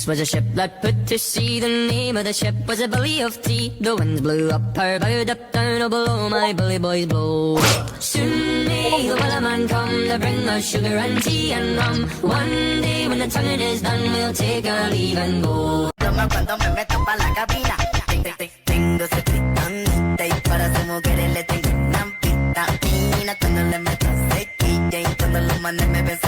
was a ship that put to sea. The name of the ship was a Billy of Tea. The winds blew up her bow, up down, oh below my bully boys blow. Soon may the wellerman come to bring us sugar and tea and rum. One day when the tonguing is done, we'll take our leave and go. Cuando me meto pa' la cabina, tengo ese picante y para sus mujeres le tengo una vitamina. Cuando le meto sequilla y cuando los manes me ven